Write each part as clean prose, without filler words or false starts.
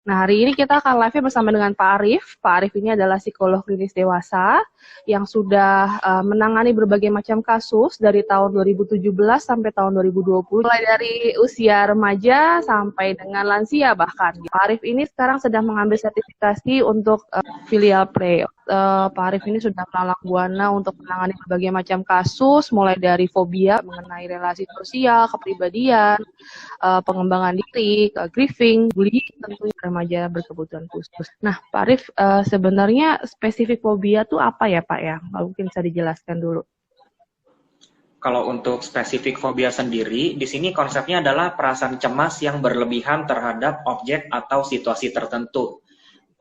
Nah, hari ini kita akan live bersama dengan Pak Arif. Pak Arif ini adalah psikolog klinis dewasa yang sudah menangani berbagai macam kasus dari tahun 2017 sampai tahun 2020. Mulai dari usia remaja sampai dengan lansia bahkan. Pak Arif ini sekarang sedang mengambil sertifikasi untuk filial play. Pak Arif ini sudah melalang buana untuk menangani berbagai macam kasus, mulai dari fobia mengenai relasi sosial, kepribadian, pengembangan diri, grieving, bullying, tentunya remaja berkebutuhan khusus. Nah, Pak Arif, sebenarnya spesifik fobia itu apa ya, Pak ya? Mungkin bisa dijelaskan dulu. Kalau untuk spesifik fobia sendiri, di sini konsepnya adalah perasaan cemas yang berlebihan terhadap objek atau situasi tertentu.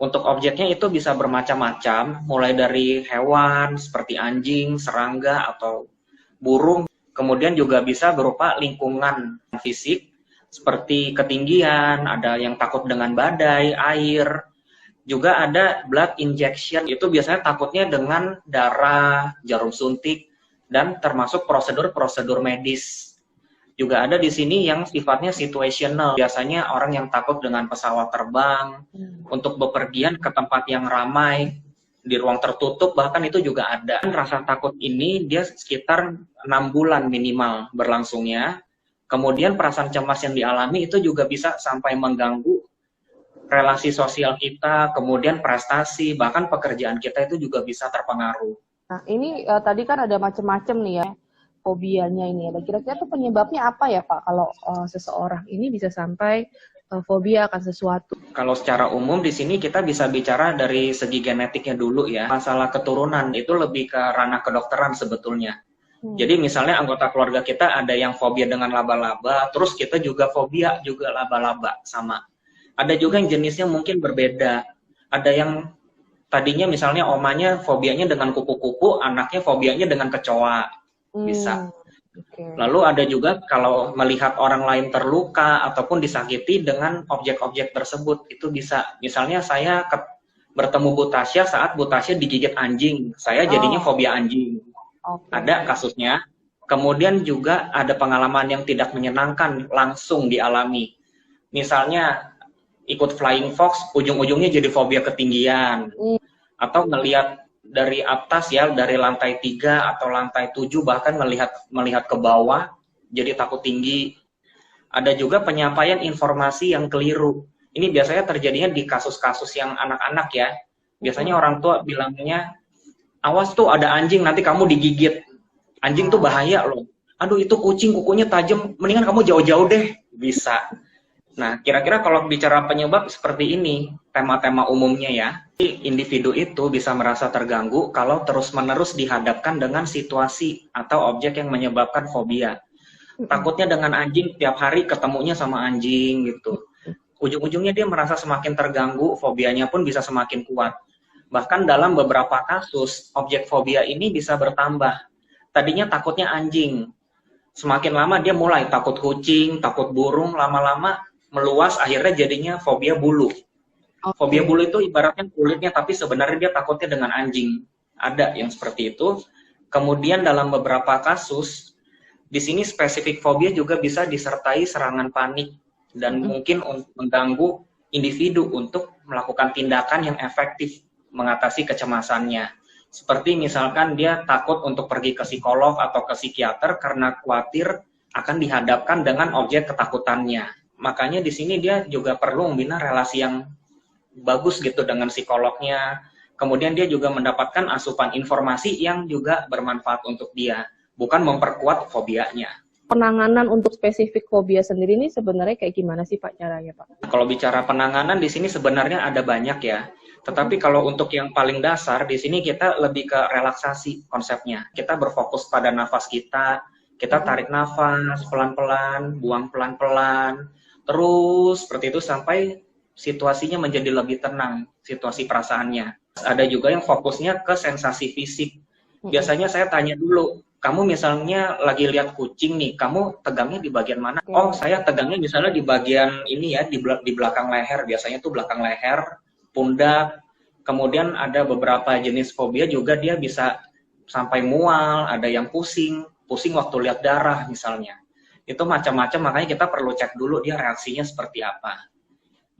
Untuk objeknya itu bisa bermacam-macam, mulai dari hewan seperti anjing, serangga, atau burung. Kemudian juga bisa berupa lingkungan fisik, seperti ketinggian, ada yang takut dengan badai, air. Juga ada blood injection, itu biasanya takutnya dengan darah, jarum suntik, dan termasuk prosedur-prosedur medis. Juga ada di sini yang sifatnya situational. Biasanya orang yang takut dengan pesawat terbang, untuk bepergian ke tempat yang ramai, di ruang tertutup, bahkan itu juga ada. Rasa takut ini dia sekitar 6 bulan minimal berlangsungnya. Kemudian perasaan cemas yang dialami itu juga bisa sampai mengganggu relasi sosial kita, kemudian prestasi, bahkan pekerjaan kita itu juga bisa terpengaruh. Nah, ini tadi kan ada macam-macam nih ya. Fobianya ini ada. Kira-kira tuh penyebabnya apa ya Pak kalau seseorang ini bisa sampai fobia akan sesuatu? Kalau secara umum di sini kita bisa bicara dari segi genetiknya dulu ya. Masalah keturunan itu lebih ke ranah kedokteran sebetulnya. Jadi misalnya anggota keluarga kita ada yang fobia dengan laba-laba, terus kita juga fobia juga laba-laba sama. Ada juga yang jenisnya mungkin berbeda. Ada yang tadinya misalnya omanya fobianya dengan kupu-kupu, anaknya fobianya dengan kecoa. Bisa. Lalu ada juga kalau melihat orang lain terluka ataupun disakiti dengan objek-objek tersebut, itu bisa. Misalnya saya bertemu Bu Tasya saat Bu Tasya digigit anjing, saya jadinya fobia anjing. Ada kasusnya. Kemudian juga ada pengalaman yang tidak menyenangkan langsung dialami. Misalnya ikut flying fox, ujung-ujungnya jadi fobia ketinggian. Atau melihat dari atas ya, dari lantai 3 atau lantai 7 bahkan melihat ke bawah jadi takut tinggi. Ada juga penyampaian informasi yang keliru. Ini biasanya terjadinya di kasus-kasus yang anak-anak ya. Biasanya orang tua bilangnya, awas tuh ada anjing nanti kamu digigit. Anjing tuh bahaya loh. Aduh itu kucing kukunya tajam, mendingan kamu jauh-jauh deh. Bisa. Nah, kira-kira kalau bicara penyebab seperti ini, tema-tema umumnya ya, individu itu bisa merasa terganggu kalau terus-menerus dihadapkan dengan situasi atau objek yang menyebabkan fobia. Takutnya dengan anjing, tiap hari ketemunya sama anjing gitu. Ujung-ujungnya dia merasa semakin terganggu, fobianya pun bisa semakin kuat. Bahkan dalam beberapa kasus, objek fobia ini bisa bertambah. Tadinya takutnya anjing, semakin lama dia mulai takut kucing, takut burung, lama-lama meluas, akhirnya jadinya fobia bulu. Fobia bulu itu ibaratnya kulitnya, tapi sebenarnya dia takutnya dengan anjing. Ada yang seperti itu. Kemudian dalam beberapa kasus, di sini spesifik fobia juga bisa disertai serangan panik dan mungkin mengganggu individu untuk melakukan tindakan yang efektif mengatasi kecemasannya. Seperti misalkan dia takut untuk pergi ke psikolog atau ke psikiater karena khawatir akan dihadapkan dengan objek ketakutannya. Makanya di sini dia juga perlu membina relasi yang bagus gitu dengan psikolognya. Kemudian dia juga mendapatkan asupan informasi yang juga bermanfaat untuk dia, bukan memperkuat fobianya. Penanganan untuk spesifik fobia sendiri ini sebenarnya kayak gimana sih Pak caranya Pak? Kalau bicara penanganan di sini sebenarnya ada banyak ya. Tetapi kalau untuk yang paling dasar di sini kita lebih ke relaksasi konsepnya. Kita berfokus pada nafas kita tarik nafas pelan-pelan, buang pelan-pelan. Terus seperti itu sampai situasinya menjadi lebih tenang, situasi perasaannya. Ada juga yang fokusnya ke sensasi fisik. Biasanya saya tanya dulu, kamu misalnya lagi lihat kucing nih, kamu tegangnya di bagian mana? Oh, saya tegangnya misalnya di bagian ini ya, di belakang leher. Biasanya tuh belakang leher, pundak. Kemudian ada beberapa jenis fobia juga dia bisa sampai mual, ada yang pusing waktu lihat darah misalnya. Itu macam-macam, makanya kita perlu cek dulu dia reaksinya seperti apa.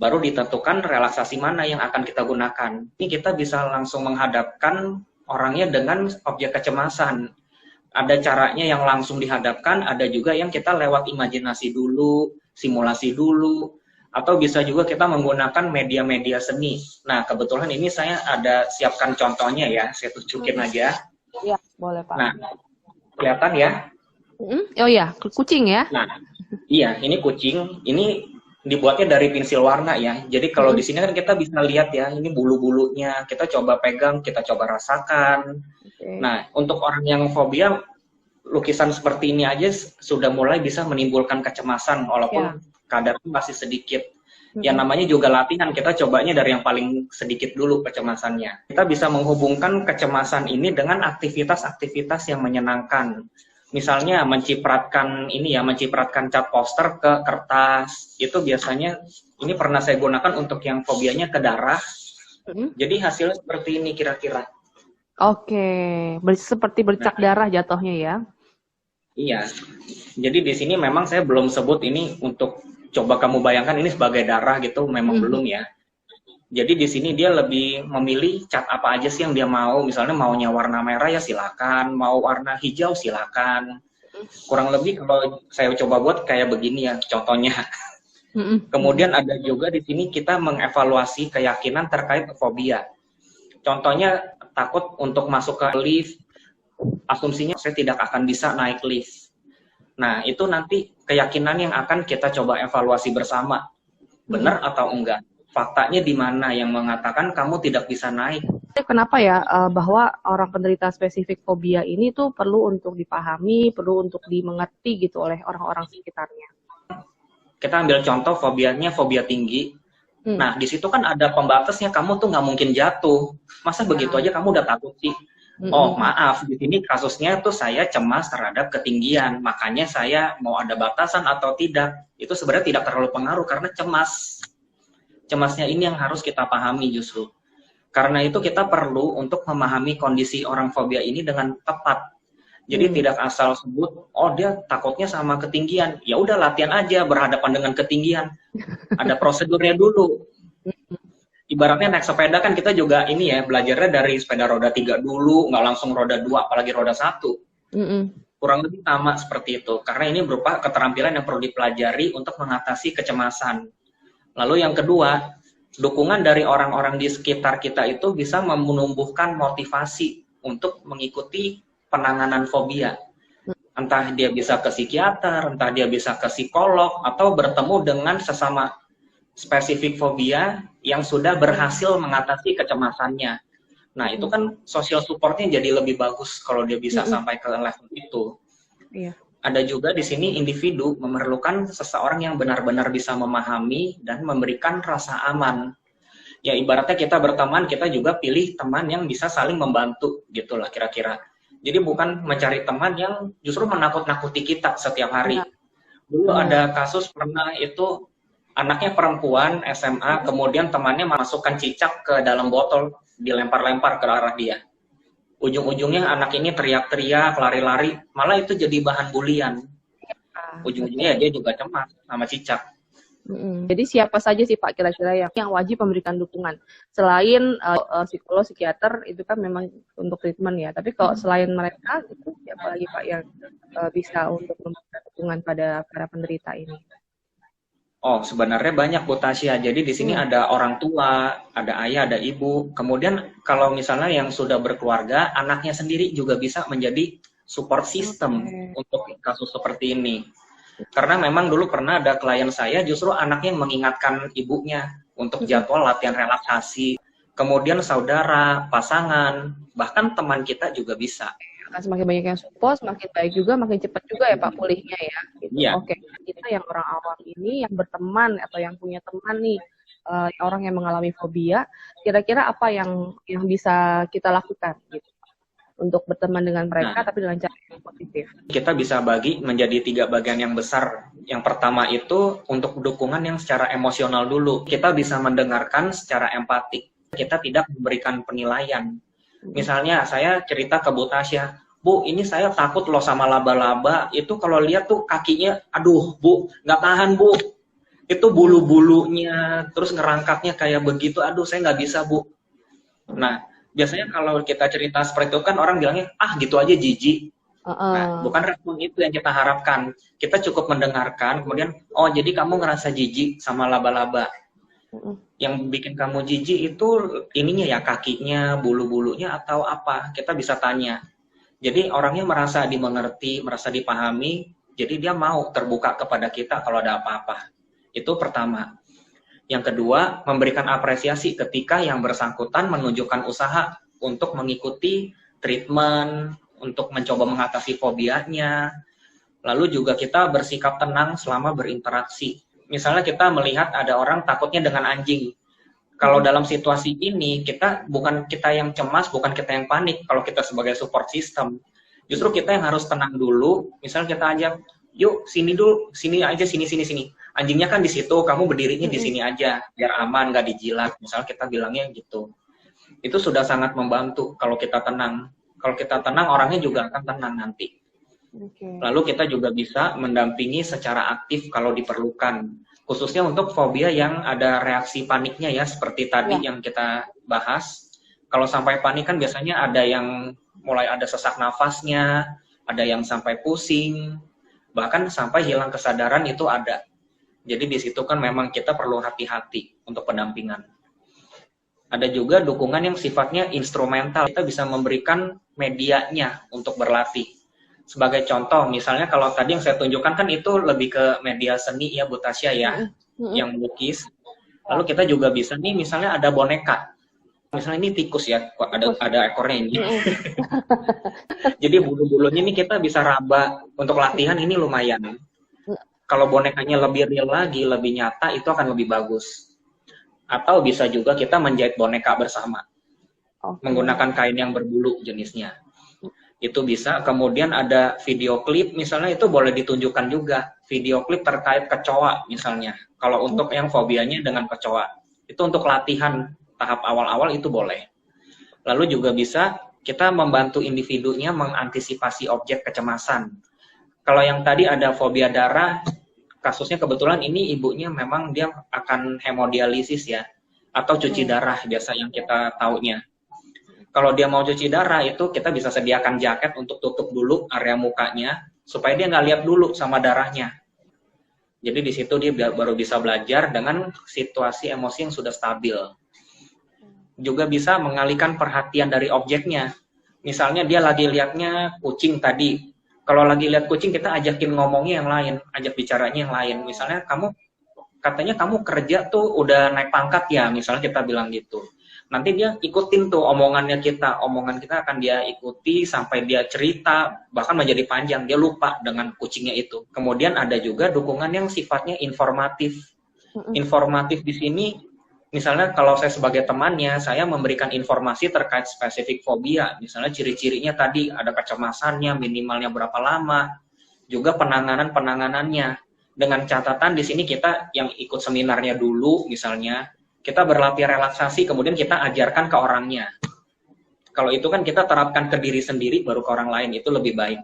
baru ditentukan relaksasi mana yang akan kita gunakan. Ini kita bisa langsung menghadapkan orangnya dengan objek kecemasan. Ada caranya yang langsung dihadapkan, ada juga yang kita lewat imajinasi dulu, simulasi dulu, atau bisa juga kita menggunakan media-media seni. Nah, kebetulan ini saya ada siapkan contohnya ya, saya tunjukin aja. Iya, boleh Pak. Nah, kelihatan ya? Oh iya, kucing ya? Nah, iya, ini kucing. Ini dibuatnya dari pensil warna ya. Jadi kalau di sini kan kita bisa lihat ya, ini bulu-bulunya. Kita coba pegang, kita coba rasakan. Nah, untuk orang yang fobia, lukisan seperti ini aja sudah mulai bisa menimbulkan kecemasan, walaupun kadarnya masih sedikit. Yang namanya juga latihan, kita cobanya dari yang paling sedikit dulu kecemasannya. Kita bisa menghubungkan kecemasan ini dengan aktivitas-aktivitas yang menyenangkan. Misalnya mencipratkan cat poster ke kertas. Itu biasanya, ini pernah saya gunakan untuk yang fobianya ke darah. Jadi hasilnya seperti ini kira-kira. Oke, seperti bercak darah jatuhnya ya? Iya. Jadi di sini memang saya belum sebut ini untuk coba kamu bayangkan ini sebagai darah gitu, memang belum ya. Jadi di sini dia lebih memilih cat apa aja sih yang dia mau. Misalnya maunya warna merah ya silakan, mau warna hijau silakan. Kurang lebih kalau saya coba buat kayak begini ya contohnya. Kemudian ada juga di sini kita mengevaluasi keyakinan terkait fobia. Contohnya takut untuk masuk ke lift, asumsinya saya tidak akan bisa naik lift. Nah, itu nanti keyakinan yang akan kita coba evaluasi bersama. Benar atau enggak? Faktanya di mana yang mengatakan kamu tidak bisa naik? Kenapa ya bahwa orang penderita spesifik fobia ini tuh perlu untuk dipahami, perlu untuk dimengerti gitu oleh orang-orang sekitarnya? Kita ambil contoh fobianya fobia tinggi. Nah, di situ kan ada pembatasnya, kamu tuh nggak mungkin jatuh. Masa begitu aja kamu udah takut sih? Oh, maaf, di sini kasusnya tuh saya cemas terhadap ketinggian. Makanya saya mau ada batasan atau tidak, itu sebenarnya tidak terlalu pengaruh karena cemas. Cemasnya ini yang harus kita pahami justru. Karena itu kita perlu untuk memahami kondisi orang fobia ini dengan tepat. Jadi tidak asal sebut, oh dia takutnya sama ketinggian. Ya udah latihan aja berhadapan dengan ketinggian. Ada prosedurnya dulu. Ibaratnya naik sepeda kan kita juga ini ya, belajarnya dari sepeda roda 3 dulu, nggak langsung roda 2, apalagi roda 1. Kurang lebih sama seperti itu. Karena ini berupa keterampilan yang perlu dipelajari untuk mengatasi kecemasan. Lalu yang kedua, dukungan dari orang-orang di sekitar kita itu bisa menumbuhkan motivasi untuk mengikuti penanganan fobia. Entah dia bisa ke psikiater, entah dia bisa ke psikolog, atau bertemu dengan sesama spesifik fobia yang sudah berhasil mengatasi kecemasannya. Nah, itu kan social supportnya jadi lebih bagus kalau dia bisa sampai ke level itu. Ada juga di sini individu memerlukan seseorang yang benar-benar bisa memahami dan memberikan rasa aman. Ya, ibaratnya kita berteman, kita juga pilih teman yang bisa saling membantu, gitulah kira-kira. Jadi bukan mencari teman yang justru menakut-nakuti kita setiap hari. Dulu ada kasus pernah itu anaknya perempuan SMA, kemudian temannya masukkan cicak ke dalam botol, dilempar-lempar ke arah dia. Ujung-ujungnya anak ini teriak-teriak, lari-lari, malah itu jadi bahan bulian. Ujung-ujungnya dia juga cemas sama cicak. Jadi siapa saja sih Pak kira-kira yang wajib memberikan dukungan selain psikolog, psikiater itu kan memang untuk treatment ya. Tapi kalau selain mereka itu siapa lagi Pak yang bisa untuk memberikan dukungan pada para penderita ini? Oh, sebenarnya banyak Bu Tasya. Jadi di sini ada orang tua, ada ayah, ada ibu. Kemudian kalau misalnya yang sudah berkeluarga, anaknya sendiri juga bisa menjadi support system untuk kasus seperti ini. Karena memang dulu pernah ada klien saya justru anaknya yang mengingatkan ibunya untuk jadwal latihan relaksasi. Kemudian saudara, pasangan, bahkan teman kita juga bisa. Semakin banyak yang support, semakin baik juga, makin cepat juga ya Pak pulihnya ya. Gitu. Yeah. Oke, kita yang orang awam ini yang berteman atau yang punya teman nih, orang yang mengalami fobia, kira-kira apa yang bisa kita lakukan gitu untuk berteman dengan mereka tapi dengan cara yang positif? Kita bisa bagi menjadi 3 bagian yang besar. Yang pertama itu untuk dukungan yang secara emosional dulu. Kita bisa mendengarkan secara empatik. Kita tidak memberikan penilaian. Misalnya saya cerita ke Bu Tasya, Bu, ini saya takut loh sama laba-laba, itu kalau lihat tuh kakinya, aduh Bu, nggak tahan Bu. Itu bulu-bulunya, terus ngerangkaknya kayak begitu, aduh saya nggak bisa Bu. Nah, biasanya kalau kita cerita seperti itu kan orang bilangnya, ah gitu aja jijik. Nah, bukan respon itu yang kita harapkan. Kita cukup mendengarkan, kemudian, oh jadi kamu ngerasa jijik sama laba-laba. Yang bikin kamu jijik itu ininya ya, kakinya, bulu-bulunya, atau apa. Kita bisa tanya. Jadi orangnya merasa dimengerti, merasa dipahami, jadi dia mau terbuka kepada kita kalau ada apa-apa. Itu pertama. Yang kedua, memberikan apresiasi ketika yang bersangkutan menunjukkan usaha untuk mengikuti treatment, untuk mencoba mengatasi fobianya. Lalu juga kita bersikap tenang selama berinteraksi. Misalnya kita melihat ada orang takutnya dengan anjing. Kalau dalam situasi ini, bukan kita yang cemas, bukan kita yang panik. Kalau kita sebagai support system, justru kita yang harus tenang dulu. Misalnya kita ajak, yuk sini dulu, sini aja, sini. Anjingnya kan di situ, kamu berdirinya di sini aja, biar aman, nggak dijilat. Misalnya kita bilangnya gitu. Itu sudah sangat membantu kalau kita tenang. Kalau kita tenang, orangnya juga akan tenang nanti. Lalu kita juga bisa mendampingi secara aktif kalau diperlukan. Khususnya untuk fobia yang ada reaksi paniknya ya, seperti tadi yang kita bahas. Kalau sampai panik kan biasanya ada yang mulai ada sesak nafasnya, ada yang sampai pusing, bahkan sampai hilang kesadaran itu ada. Jadi di situ kan memang kita perlu hati-hati untuk pendampingan. Ada juga dukungan yang sifatnya instrumental. Kita bisa memberikan medianya untuk berlatih. Sebagai contoh, misalnya kalau tadi yang saya tunjukkan kan itu lebih ke media seni ya, Bu Tasya ya, yang melukis. Lalu kita juga bisa nih, misalnya ada boneka. Misalnya ini tikus ya, ada ekornya ini. Jadi bulu-bulunya ini kita bisa raba. Untuk latihan ini lumayan. Kalau bonekanya lebih real lagi, lebih nyata, itu akan lebih bagus. Atau bisa juga kita menjahit boneka bersama. Menggunakan kain yang berbulu jenisnya. Itu bisa. Kemudian ada video klip, misalnya itu boleh ditunjukkan juga. Video klip terkait kecoa misalnya. Kalau untuk yang fobianya dengan kecoa. Itu untuk latihan tahap awal-awal itu boleh. Lalu juga bisa kita membantu individunya mengantisipasi objek kecemasan. Kalau yang tadi ada fobia darah, kasusnya kebetulan ini ibunya memang dia akan hemodialisis ya, atau cuci darah biasa yang kita taunya. Kalau dia mau cuci darah itu kita bisa sediakan jaket untuk tutup dulu area mukanya, supaya dia nggak lihat dulu sama darahnya. Jadi di situ dia baru bisa belajar dengan situasi emosi yang sudah stabil. Juga bisa mengalihkan perhatian dari objeknya. Misalnya dia lagi lihatnya kucing tadi. Kalau lagi lihat kucing, kita ajakin ngomongnya yang lain, ajak bicaranya yang lain. Misalnya katanya kamu kerja tuh udah naik pangkat ya, misalnya kita bilang gitu. Nanti dia ikutin tuh omongan kita akan dia ikuti sampai dia cerita, bahkan menjadi panjang, dia lupa dengan kucingnya itu. Kemudian ada juga dukungan yang sifatnya informatif. Informatif di sini, misalnya kalau saya sebagai temannya, saya memberikan informasi terkait spesifik fobia. Misalnya ciri-cirinya tadi, ada kecemasannya, minimalnya berapa lama, juga penanganannya. Dengan catatan di sini kita yang ikut seminarnya dulu, misalnya, kita berlatih relaksasi, kemudian kita ajarkan ke orangnya. Kalau itu kan kita terapkan ke diri sendiri, baru ke orang lain, itu lebih baik.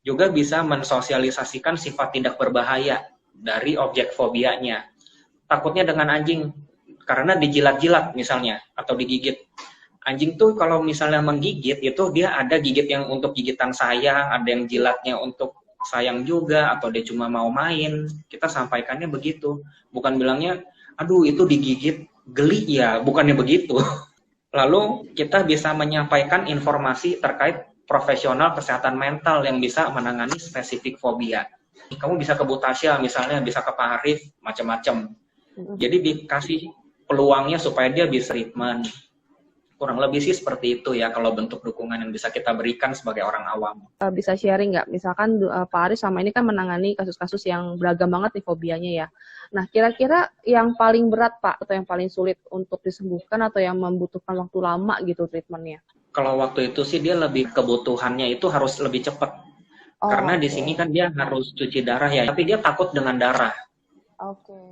Juga bisa mensosialisasikan sifat tidak berbahaya dari objek fobianya. Takutnya dengan anjing, karena dijilat-jilat misalnya, atau digigit. Anjing tuh kalau misalnya menggigit, itu dia ada gigit yang untuk gigitan sayang, ada yang jilatnya untuk sayang juga, atau dia cuma mau main. Kita sampaikannya begitu. Bukan bilangnya, aduh itu digigit, geli ya, bukannya begitu. Lalu kita bisa menyampaikan informasi terkait profesional kesehatan mental yang bisa menangani spesifik fobia. Kamu bisa ke Bu Tasya misalnya, bisa ke Pak Arif, macam-macam. Jadi dikasih peluangnya supaya dia bisa treatment. Kurang lebih sih seperti itu ya kalau bentuk dukungan yang bisa kita berikan sebagai orang awam. Bisa sharing nggak? Misalkan Pak Aris sama ini kan menangani kasus-kasus yang beragam banget nih fobianya ya. Nah, kira-kira yang paling berat Pak, atau yang paling sulit untuk disembuhkan atau yang membutuhkan waktu lama gitu treatmentnya? Kalau waktu itu sih dia lebih kebutuhannya itu harus lebih cepat. Karena di sini kan dia harus cuci darah ya, tapi dia takut dengan darah.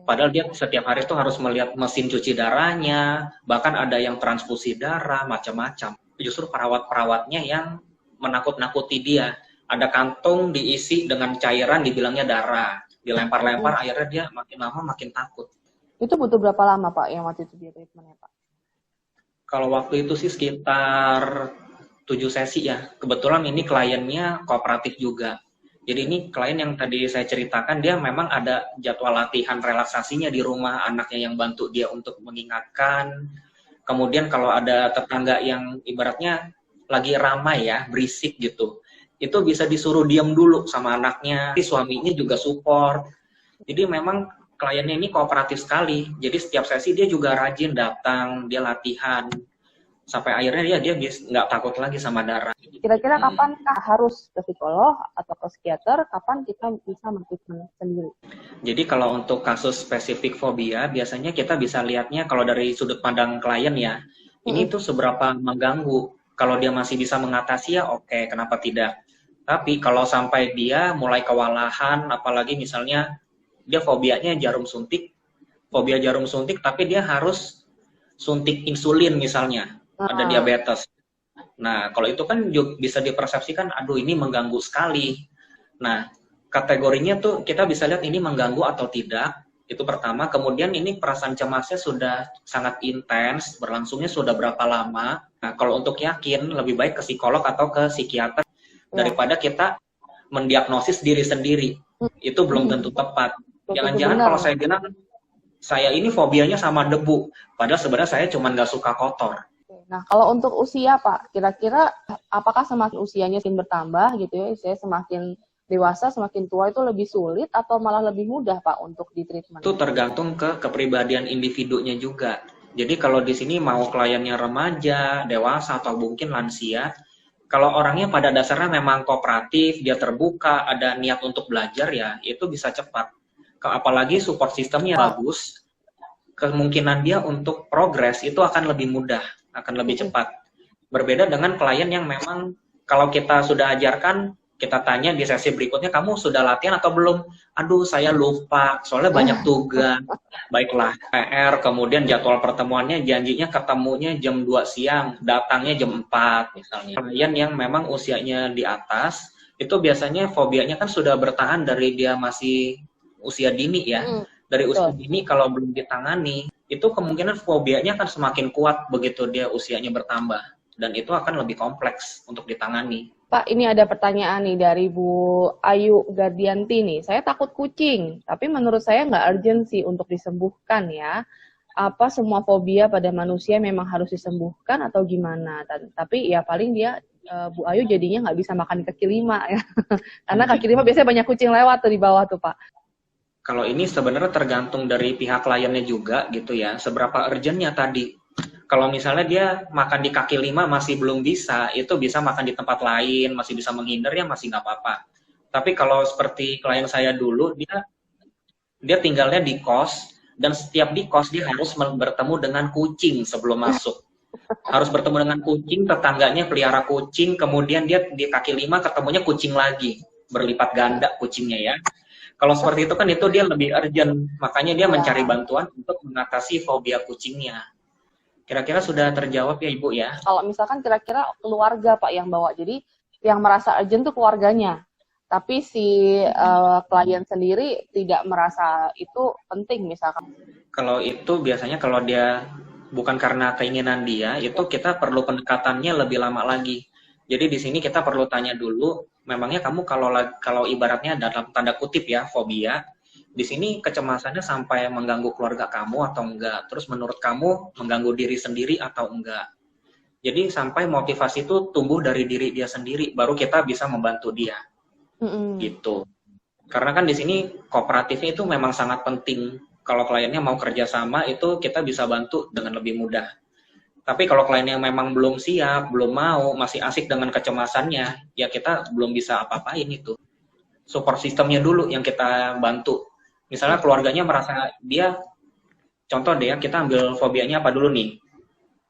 Padahal dia setiap hari itu harus melihat mesin cuci darahnya, bahkan ada yang transfusi darah, macam-macam. Justru perawat-perawatnya yang menakut-nakuti dia. Ada kantung diisi dengan cairan, dibilangnya darah. dilempar-lempar, akhirnya dia makin lama makin takut. Itu butuh berapa lama Pak yang waktu itu dia treatmentnya Pak? Kalau waktu itu sih sekitar 7 sesi ya. Kebetulan ini kliennya kooperatif juga. Jadi ini klien yang tadi saya ceritakan, dia memang ada jadwal latihan relaksasinya di rumah, anaknya yang bantu dia untuk mengingatkan. Kemudian kalau ada tetangga yang ibaratnya lagi ramai ya, berisik gitu, itu bisa disuruh diam dulu sama anaknya. Suaminya juga support. Jadi memang kliennya ini kooperatif sekali. Jadi setiap sesi dia juga rajin datang, dia latihan. Sampai akhirnya dia nggak takut lagi sama darah. Kira-kira kapan harus ke psikolog atau ke psikiater? Kapan kita bisa men-treatment sendiri? Jadi kalau untuk kasus spesifik fobia, biasanya kita bisa lihatnya kalau dari sudut pandang klien ya, ini tuh seberapa mengganggu. Kalau dia masih bisa mengatasi ya oke, kenapa tidak? Tapi kalau sampai dia mulai kewalahan, apalagi misalnya dia fobianya jarum suntik, fobia jarum suntik, tapi dia harus suntik insulin misalnya, ada diabetes. Nah, kalau itu kan bisa dipersepsikan, aduh ini mengganggu sekali. Nah, kategorinya tuh kita bisa lihat ini mengganggu atau tidak, itu pertama. Kemudian ini perasaan cemasnya sudah sangat intens, berlangsungnya sudah berapa lama. Nah, kalau untuk yakin, lebih baik ke psikolog atau ke psikiater daripada kita mendiagnosis diri sendiri. Itu belum tentu tepat. Jangan-jangan kalau saya bilang, saya ini fobianya sama debu, padahal sebenarnya saya cuma nggak suka kotor. Nah, kalau untuk usia Pak, kira-kira apakah semakin usianya semakin bertambah gitu ya, saya semakin dewasa, semakin tua itu lebih sulit atau malah lebih mudah Pak untuk ditreatment? Itu tergantung ke kepribadian individunya juga. Jadi kalau di sini mau kliennya remaja, dewasa atau mungkin lansia, kalau orangnya pada dasarnya memang kooperatif, dia terbuka, ada niat untuk belajar ya, itu bisa cepat. Apalagi support sistemnya bagus, kemungkinan dia untuk progres itu akan lebih mudah, akan lebih cepat. Berbeda dengan klien yang memang kalau kita sudah ajarkan, kita tanya di sesi berikutnya, kamu sudah latihan atau belum? Aduh, saya lupa, soalnya banyak tugas. Baiklah, PR, kemudian jadwal pertemuannya, janjinya ketemunya jam 2 siang, datangnya jam 4 misalnya. Klien yang memang usianya di atas, itu biasanya fobianya kan sudah bertahan dari dia masih usia dini ya. Dari usia dini kalau belum ditangani, itu kemungkinan fobianya akan semakin kuat begitu dia usianya bertambah. Dan itu akan lebih kompleks untuk ditangani. Pak, ini ada pertanyaan nih dari Bu Ayu Gardianti nih. Saya takut kucing, tapi menurut saya nggak urgensi untuk disembuhkan ya. Apa semua fobia pada manusia memang harus disembuhkan atau gimana? Tapi ya paling dia, Bu Ayu jadinya nggak bisa makan kaki lima ya. Karena kaki lima biasanya banyak kucing lewat tuh di bawah tuh Pak. Kalau ini sebenarnya tergantung dari pihak kliennya juga gitu ya, seberapa urgentnya tadi. Kalau misalnya dia makan di kaki lima masih belum bisa, itu bisa makan di tempat lain, masih bisa menghindar ya masih nggak apa-apa. Tapi kalau seperti klien saya dulu, dia tinggalnya di kos, dan setiap di kos dia harus bertemu dengan kucing sebelum masuk. Harus bertemu dengan kucing, tetangganya pelihara kucing, kemudian dia di kaki lima ketemunya kucing lagi, berlipat ganda kucingnya ya. Kalau seperti itu kan itu dia lebih urgent, makanya dia mencari bantuan untuk mengatasi fobia kucingnya. Kira-kira sudah terjawab ya Ibu ya? Kalau misalkan kira-kira keluarga Pak yang bawa, jadi yang merasa urgent tuh keluarganya, tapi si klien sendiri tidak merasa itu penting misalkan. Kalau itu biasanya kalau dia bukan karena keinginan dia, itu kita perlu pendekatannya lebih lama lagi. Jadi di sini kita perlu tanya dulu, memangnya kamu kalau ibaratnya dalam tanda kutip ya fobia, di sini kecemasannya sampai mengganggu keluarga kamu atau enggak? Terus menurut kamu mengganggu diri sendiri atau enggak? Jadi sampai motivasi itu tumbuh dari diri dia sendiri, baru kita bisa membantu dia. Gitu. Karena kan di sini kooperatifnya itu memang sangat penting. Kalau kliennya mau kerjasama itu kita bisa bantu dengan lebih mudah. Tapi kalau kliennya memang belum siap, belum mau, masih asik dengan kecemasannya, ya kita belum bisa apa-apain itu. Support sistemnya dulu yang kita bantu. Misalnya keluarganya merasa dia, contoh deh ya, kita ambil fobianya apa dulu nih?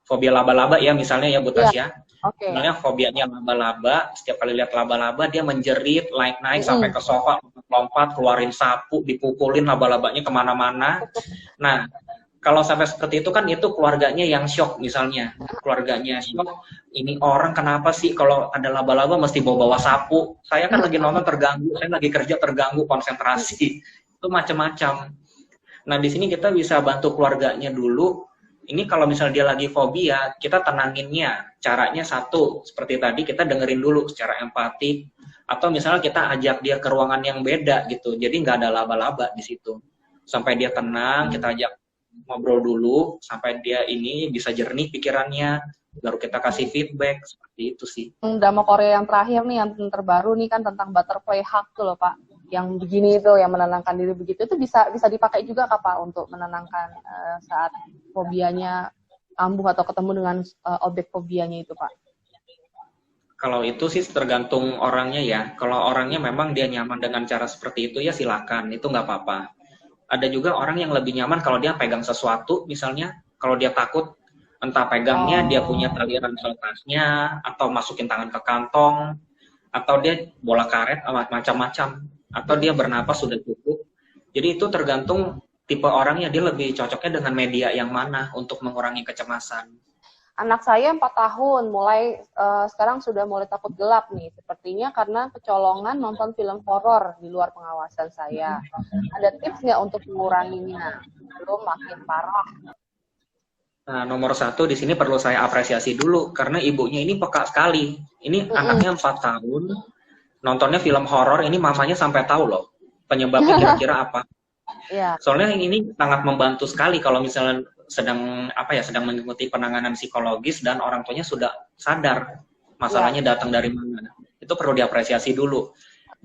Fobia laba-laba ya misalnya ya Bu Tasya. Okay. Misalnya fobianya laba-laba, setiap kali lihat laba-laba dia menjerit, naik-naik sampai ke sofa, lompat, keluarin sapu, dipukulin laba-labanya kemana-mana. Nah, kalau sampai seperti itu kan itu keluarganya yang shock misalnya. Keluarganya shock, ini orang kenapa sih kalau ada laba-laba mesti bawa-bawa sapu? Saya kan lagi nonton terganggu, saya lagi kerja terganggu konsentrasi. itu macam-macam. Nah, di sini kita bisa bantu keluarganya dulu. Ini kalau misalnya dia lagi fobia, kita tenanginnya. Caranya satu, seperti tadi kita dengerin dulu secara empati. Atau misalnya kita ajak dia ke ruangan yang beda gitu. Jadi nggak ada laba-laba di situ. Sampai dia tenang, kita ajak ngobrol dulu. Sampai dia ini bisa jernih pikirannya. Baru kita kasih feedback. Seperti itu sih. Drama Korea yang terakhir nih, yang terbaru nih kan tentang butterfly hug tuh loh Pak. Yang begini itu, yang menenangkan diri begitu, itu bisa dipakai juga Kak Pak untuk menenangkan saat fobianya kambuh atau ketemu dengan objek fobianya itu Pak. Kalau itu sih tergantung orangnya ya. Kalau orangnya memang dia nyaman dengan cara seperti itu ya silakan, itu nggak apa-apa. Ada juga orang yang lebih nyaman kalau dia pegang sesuatu, misalnya kalau dia takut entah pegangnya dia punya tali ransel tasnya atau masukin tangan ke kantong atau dia bola karet macam-macam atau dia bernapas sudah cukup. Jadi itu tergantung tipe orangnya, dia lebih cocoknya dengan media yang mana untuk mengurangi kecemasan. Anak saya 4 tahun, sekarang sudah mulai takut gelap nih. Sepertinya karena kecolongan nonton film horor di luar pengawasan saya. Ada tips nggak untuk menguranginya? Belum makin parah. Nah, nomor satu di sini perlu saya apresiasi dulu karena ibunya ini peka sekali. Ini anaknya 4 tahun, nontonnya film horor, ini mamanya sampai tahu loh penyebabnya kira-kira apa. Yeah. Soalnya ini sangat membantu sekali kalau misalnya sedang mengikuti penanganan psikologis dan orang tuanya sudah sadar masalahnya datang dari mana. Itu perlu diapresiasi dulu.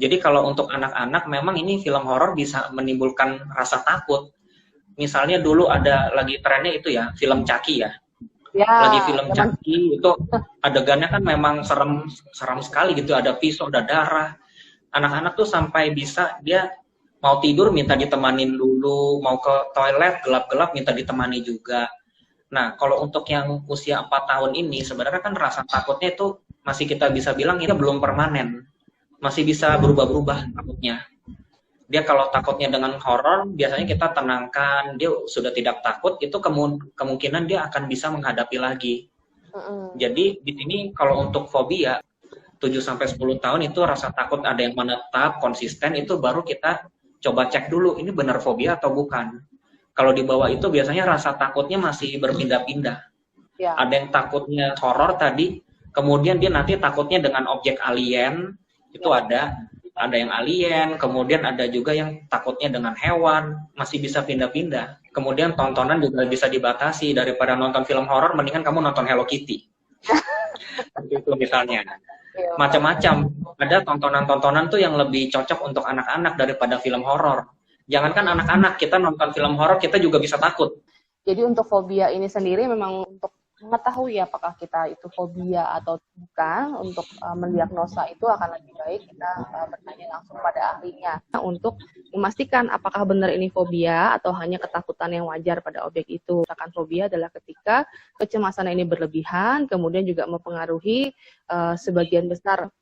Jadi kalau untuk anak-anak memang ini film horor bisa menimbulkan rasa takut. Misalnya dulu ada lagi trennya itu ya, film Chucky ya. Lagi film Chucky itu adegannya kan memang serem sekali gitu, ada pisau, ada darah. Anak-anak tuh sampai bisa dia mau tidur minta ditemanin dulu, mau ke toilet gelap-gelap minta ditemani juga. Nah, kalau untuk yang usia 4 tahun ini sebenarnya kan rasa takutnya itu masih kita bisa bilang ini belum permanen. Masih bisa berubah-ubah takutnya. Dia kalau takutnya dengan horor, biasanya kita tenangkan, dia sudah tidak takut, itu kemungkinan dia akan bisa menghadapi lagi. Jadi di sini kalau untuk fobia 7-10 tahun itu rasa takut ada yang menetap, konsisten, itu baru kita coba cek dulu, ini benar fobia atau bukan. Kalau di bawah itu biasanya rasa takutnya masih berpindah-pindah. Ya. Ada yang takutnya horor tadi, kemudian dia nanti takutnya dengan objek alien, itu ada yang alien, kemudian ada juga yang takutnya dengan hewan, masih bisa pindah-pindah. Kemudian tontonan juga bisa dibatasi, daripada nonton film horor, mendingan kamu nonton Hello Kitty. Itu misalnya. Macam-macam. Ada tontonan-tontonan tuh yang lebih cocok untuk anak-anak daripada film horor. Jangankan anak-anak, kita nonton film horor kita juga bisa takut. Jadi untuk fobia ini sendiri memang untuk mengetahui apakah kita itu fobia atau bukan, untuk mendiagnosa itu akan lebih baik kita bertanya langsung pada ahlinya untuk memastikan apakah benar ini fobia atau hanya ketakutan yang wajar pada objek itu. Misalkan fobia adalah ketika kecemasan ini berlebihan, kemudian juga mempengaruhi sebagian besar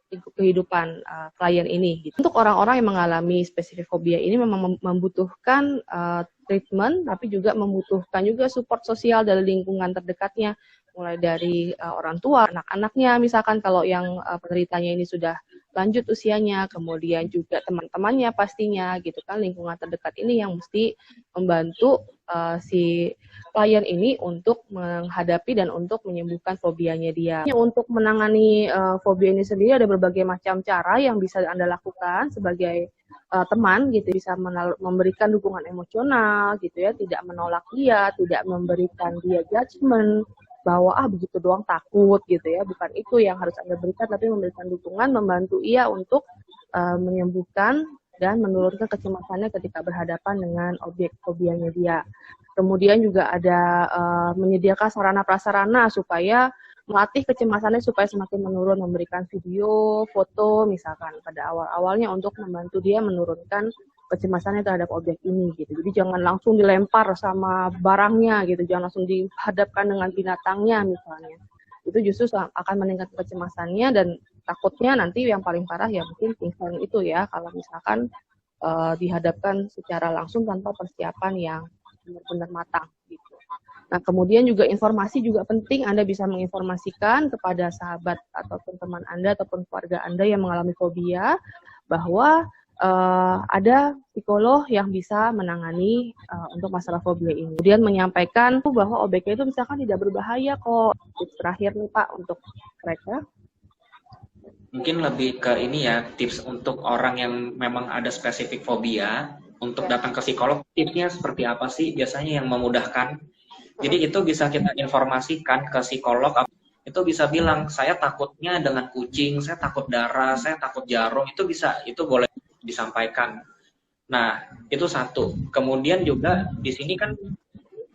kehidupan klien ini. Gitu. Untuk orang-orang yang mengalami spesifik fobia ini memang membutuhkan treatment, tapi juga membutuhkan juga support sosial dari lingkungan terdekatnya, mulai dari orang tua, anak-anaknya, misalkan kalau yang penderitanya ini sudah lanjut usianya, kemudian juga teman-temannya pastinya, gitu kan, lingkungan terdekat ini yang mesti membantu si klien ini untuk menghadapi dan untuk menyembuhkan fobianya dia. Untuk menangani fobia ini sendiri ada berbagai macam cara yang bisa Anda lakukan sebagai teman gitu, bisa memberikan dukungan emosional gitu ya, tidak menolak dia, tidak memberikan dia judgement bahwa begitu doang takut gitu ya, bukan itu yang harus Anda berikan, tapi memberikan dukungan, membantu ia untuk menyembuhkan dan menurunkan kecemasannya ketika berhadapan dengan objek fobianya dia. Kemudian juga ada menyediakan sarana prasarana supaya melatih kecemasannya supaya semakin menurun, memberikan video, foto misalkan pada awal-awalnya untuk membantu dia menurunkan kecemasannya terhadap objek ini gitu. Jadi jangan langsung dilempar sama barangnya gitu, jangan langsung dihadapkan dengan binatangnya misalnya. Itu justru akan meningkatkan kecemasannya dan takutnya nanti yang paling parah ya mungkin pingsan itu ya, kalau misalkan dihadapkan secara langsung tanpa persiapan yang benar-benar matang gitu. Nah, kemudian juga informasi juga penting. Anda bisa menginformasikan kepada sahabat ataupun teman Anda ataupun keluarga Anda yang mengalami fobia bahwa ada psikolog yang bisa menangani untuk masalah fobia ini. Kemudian menyampaikan bahwa OBK itu misalkan tidak berbahaya kok. Tips terakhir nih Pak untuk mereka. Mungkin lebih ke ini ya, tips untuk orang yang memang ada spesifik fobia, untuk datang ke psikolog, tipsnya seperti apa sih biasanya yang memudahkan? Jadi itu bisa kita informasikan ke psikolog, itu bisa bilang, saya takutnya dengan kucing, saya takut darah, saya takut jarum, itu boleh disampaikan. Nah, itu satu. Kemudian juga di sini kan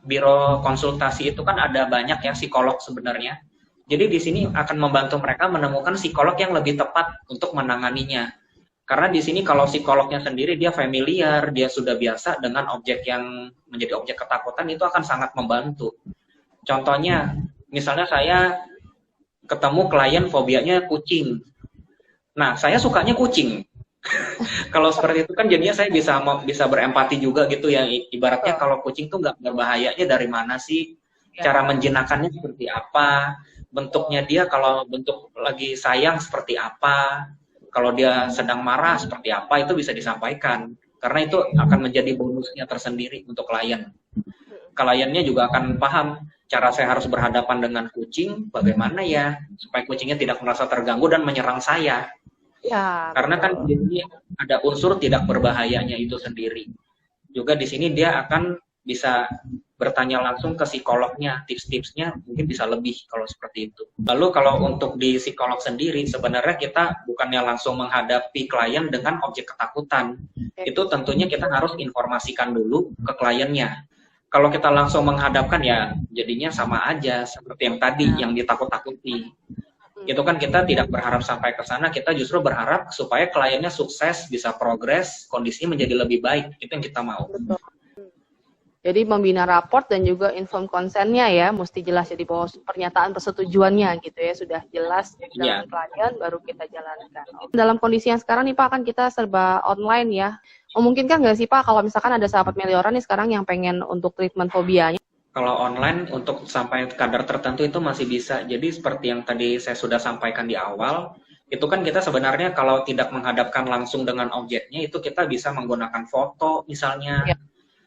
biro konsultasi itu kan ada banyak ya psikolog sebenarnya. Jadi di sini akan membantu mereka menemukan psikolog yang lebih tepat untuk menanganinya. Karena di sini kalau psikolognya sendiri dia familiar, dia sudah biasa dengan objek yang menjadi objek ketakutan, itu akan sangat membantu. Contohnya, misalnya saya ketemu klien fobianya kucing. Nah, saya sukanya kucing. Kalau seperti itu kan jadinya saya bisa berempati juga gitu ya. Ibaratnya kalau kucing tuh nggak berbahayanya dari mana sih? Cara menjinakkannya seperti apa? Bentuknya dia kalau bentuk lagi sayang seperti apa? Kalau dia sedang marah seperti apa? Itu bisa disampaikan. Karena itu akan menjadi bonusnya tersendiri untuk klien. Kliennya juga akan paham cara saya harus berhadapan dengan kucing, bagaimana ya supaya kucingnya tidak merasa terganggu dan menyerang saya. Ya, karena kan di sini ada unsur tidak berbahayanya itu sendiri. Juga di sini dia akan bisa bertanya langsung ke psikolognya, tips-tipsnya mungkin bisa lebih kalau seperti itu. Lalu kalau untuk di psikolog sendiri, sebenarnya kita bukannya langsung menghadapi klien dengan objek ketakutan. Itu tentunya kita harus informasikan dulu ke kliennya. Kalau kita langsung menghadapkan ya jadinya sama aja seperti yang tadi, yang ditakut-takuti. Itu kan kita tidak berharap sampai ke sana, kita justru berharap supaya kliennya sukses, bisa progres, kondisinya menjadi lebih baik. Itu yang kita mau. Betul. Jadi membina raport dan juga inform konsennya ya, mesti jelas jadi bahwa pernyataan persetujuannya gitu ya, sudah jelas dengan klien baru kita jalankan. Dalam kondisi yang sekarang nih Pak, kan kita serba online ya. Memungkinkan nggak sih Pak kalau misalkan ada sahabat Meliora nih sekarang yang pengen untuk treatment fobianya? Kalau online untuk sampai kadar tertentu itu masih bisa. Jadi seperti yang tadi saya sudah sampaikan di awal, itu kan kita sebenarnya kalau tidak menghadapkan langsung dengan objeknya, itu kita bisa menggunakan foto misalnya. Ya.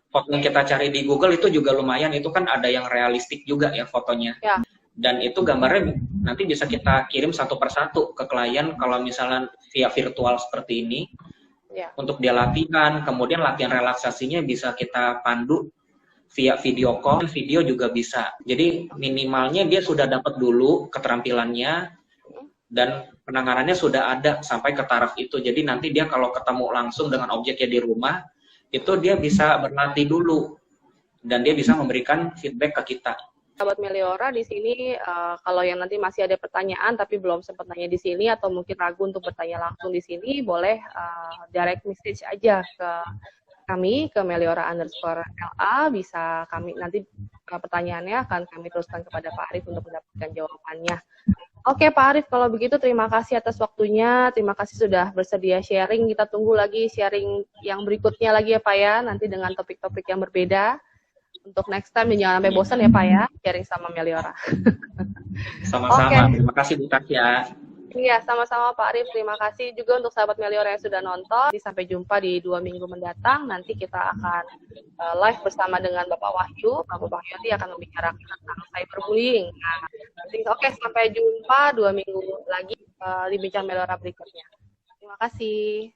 Foto yang kita cari di Google itu juga lumayan, itu kan ada yang realistik juga ya fotonya. Ya. Dan itu gambarnya nanti bisa kita kirim satu persatu ke klien kalau misalnya via virtual seperti ini. Ya. Untuk dia latihan, kemudian latihan relaksasinya bisa kita pandu via video call, video juga bisa. Jadi minimalnya dia sudah dapat dulu keterampilannya dan penanganannya sudah ada sampai ke taraf itu. Jadi nanti dia kalau ketemu langsung dengan objeknya di rumah, itu dia bisa berlatih dulu dan dia bisa memberikan feedback ke kita. Sahabat Meliora di sini, kalau yang nanti masih ada pertanyaan tapi belum sempat nanya di sini atau mungkin ragu untuk bertanya langsung di sini, boleh direct message aja ke kami, ke Meliora_LA, bisa kami nanti pertanyaannya akan kami teruskan kepada Pak Arief untuk mendapatkan jawabannya. Oke Pak Arief, kalau begitu terima kasih atas waktunya, terima kasih sudah bersedia sharing, kita tunggu lagi sharing yang berikutnya lagi ya Pak ya, nanti dengan topik-topik yang berbeda. Untuk next time, jangan sampai bosan ya Pak ya, sharing sama Meliora. Sama-sama, terima kasih Bu Tasya. Iya, sama-sama Pak Arief, terima kasih juga untuk sahabat Meliora yang sudah nonton. Sampai jumpa di 2 minggu mendatang, nanti kita akan live bersama dengan Bapak Wahyu. Bapak Wahyu nanti akan membicarakan tentang cyberbullying. Nah, oke, sampai jumpa 2 minggu lagi di Bincang Meliora berikutnya. Terima kasih.